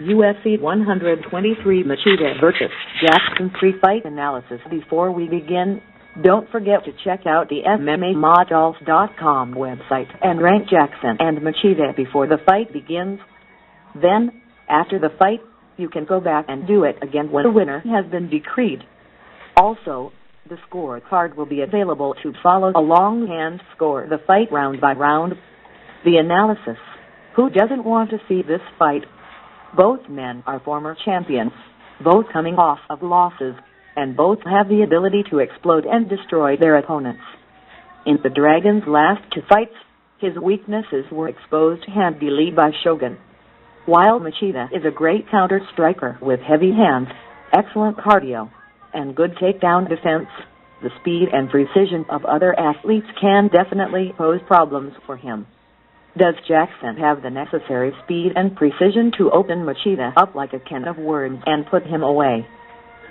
UFC 123 Machida vs. Jackson pre-fight analysis. Before we begin, don't forget to check out the MMAmodels.com website and rank Jackson and Machida before the fight begins. Then, after the fight, you can go back and do it again when the winner has been decreed. Also, the scorecard will be available to follow along and score the fight round by round. The analysis. Who doesn't want to see this fight? Both men are former champions, both coming off of losses, and both have the ability to explode and destroy their opponents. In the Dragon's last two fights, his weaknesses were exposed handily by Shogun. While Machida is a great counter-striker with heavy hands, excellent cardio, and good takedown defense, the speed and precision of other athletes can definitely pose problems for him. Does Jackson have the necessary speed and precision to open Machida up like a can of worms and put him away?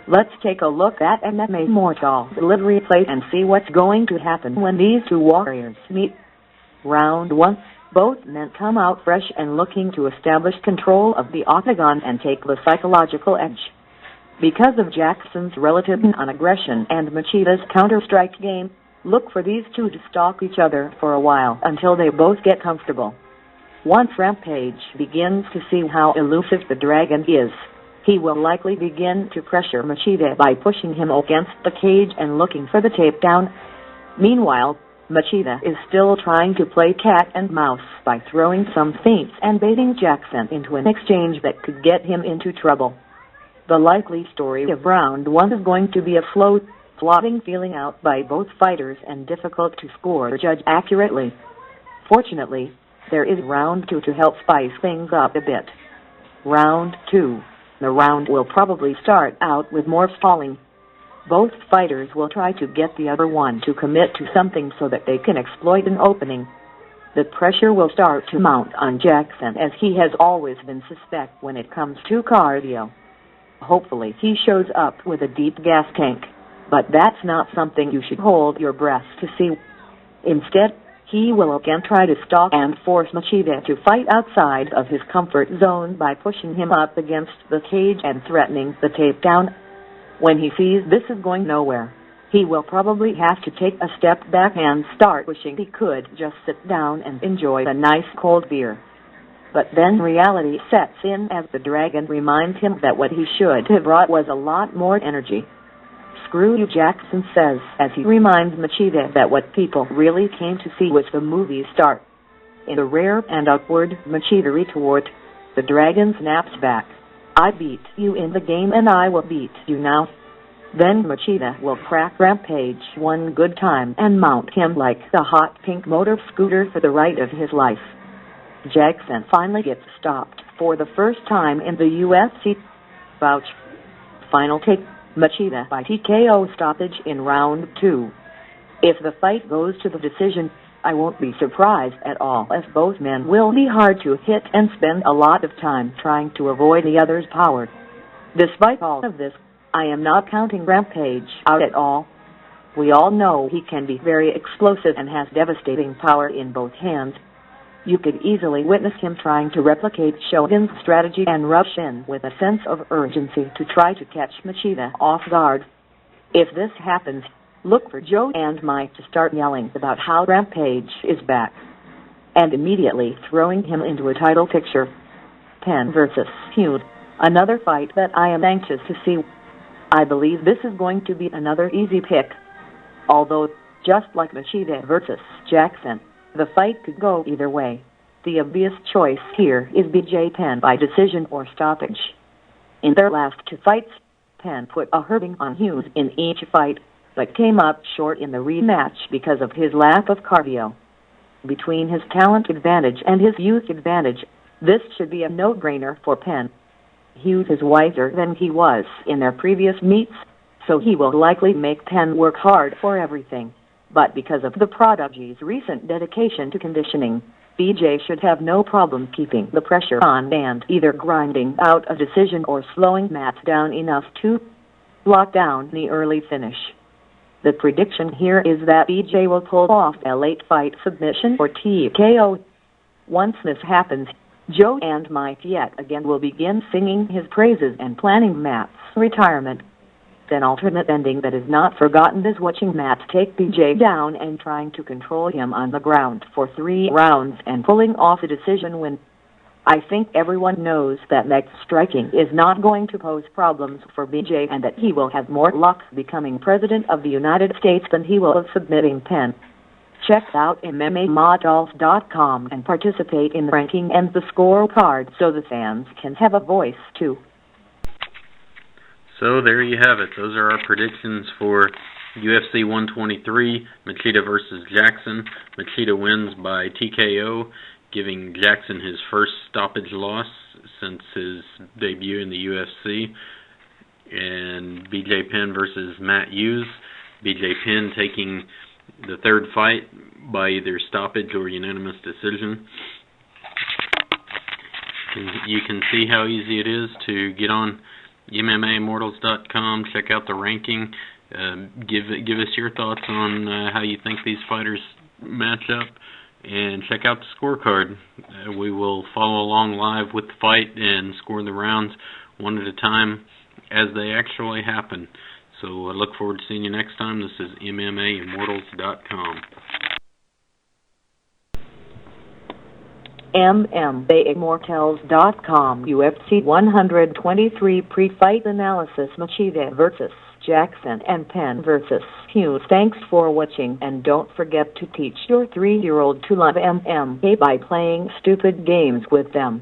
Let's take a look at MMA Mortal delivery plate and see what's going to happen when these two warriors meet. Round 1. Both men come out fresh and looking to establish control of the octagon and take the psychological edge. Because of Jackson's relative non-aggression and Machida's counter-strike game, look for these two to stalk each other for a while until they both get comfortable. Once Rampage begins to see how elusive the Dragon is, he will likely begin to pressure Machida by pushing him against the cage and looking for the takedown. Meanwhile, Machida is still trying to play cat and mouse by throwing some feints and baiting Jackson into an exchange that could get him into trouble. The likely story of round 1 is going to be a slow, plodding feeling out by both fighters and difficult to score or judge accurately. Fortunately, there is round 2 to help spice things up a bit. Round 2. The round will probably start out with more stalling. Both fighters will try to get the other one to commit to something so that they can exploit an opening. The pressure will start to mount on Jackson as he has always been suspect when it comes to cardio. Hopefully he shows up with a deep gas tank, but that's not something you should hold your breath to see. Instead, he will again try to stalk and force Machida to fight outside of his comfort zone by pushing him up against the cage and threatening the takedown. When he sees this is going nowhere, he will probably have to take a step back and start wishing he could just sit down and enjoy a nice cold beer. But then reality sets in as the Dragon reminds him that what he should have brought was a lot more energy. Screw you, Jackson says as he reminds Machida that what people really came to see was the movie star. In a rare and awkward Machida retort, the Dragon snaps back. I beat you in the game and I will beat you now. Then Machida will crack Rampage one good time and mount him like the hot pink motor scooter for the ride of his life. Jackson finally gets stopped for the first time in the UFC. Vouch. Final take. Machida by TKO stoppage in round 2. If the fight goes to the decision, I won't be surprised at all as both men will be hard to hit and spend a lot of time trying to avoid the other's power. Despite all of this, I am not counting Rampage out at all. We all know he can be very explosive and has devastating power in both hands. You could easily witness him trying to replicate Shogun's strategy and rush in with a sense of urgency to try to catch Machida off guard. If this happens, look for Joe and Mike to start yelling about how Rampage is back, and immediately throwing him into a title picture. Penn vs. Hughes, another fight that I am anxious to see. I believe this is going to be another easy pick. Although, just like Machida vs. Jackson, the fight could go either way. The obvious choice here is BJ Penn by decision or stoppage. In their last two fights, Penn put a hurting on Hughes in each fight, but came up short in the rematch because of his lack of cardio. Between his talent advantage and his youth advantage, this should be a no-brainer for Penn. Hughes is wiser than he was in their previous meets, so he will likely make Penn work hard for everything. But because of the prodigy's recent dedication to conditioning, BJ should have no problem keeping the pressure on and either grinding out a decision or slowing Matt down enough to lock down the early finish. The prediction here is that BJ will pull off a late fight submission or TKO. Once this happens, Joe and Mike yet again will begin singing his praises and planning Matt's retirement. An alternate ending that is not forgotten is watching Matt take BJ down and trying to control him on the ground for 3 rounds and pulling off a decision win. I think everyone knows that Matt's striking is not going to pose problems for BJ and that he will have more luck becoming President of the United States than he will of submitting Penn. Check out MMAModels.com and participate in the ranking and the scorecard so the fans can have a voice too. So there you have it. Those are our predictions for UFC 123, Machida versus Jackson. Machida wins by TKO, giving Jackson his first stoppage loss since his debut in the UFC. And BJ Penn versus Matt Hughes. BJ Penn taking the third fight by either stoppage or unanimous decision. You can see how easy it is to get on MMAimmortals.com, check out the ranking, give us your thoughts on how you think these fighters match up, and check out the scorecard. We will follow along live with the fight and score the rounds one at a time as they actually happen. So I look forward to seeing you next time. This is MMAimmortals.com. MMAimmortals.com UFC 123 pre-fight analysis Machida versus Jackson and Penn versus Hughes. Thanks for watching, and don't forget to teach your 3-year-old to love MMA by playing stupid games with them.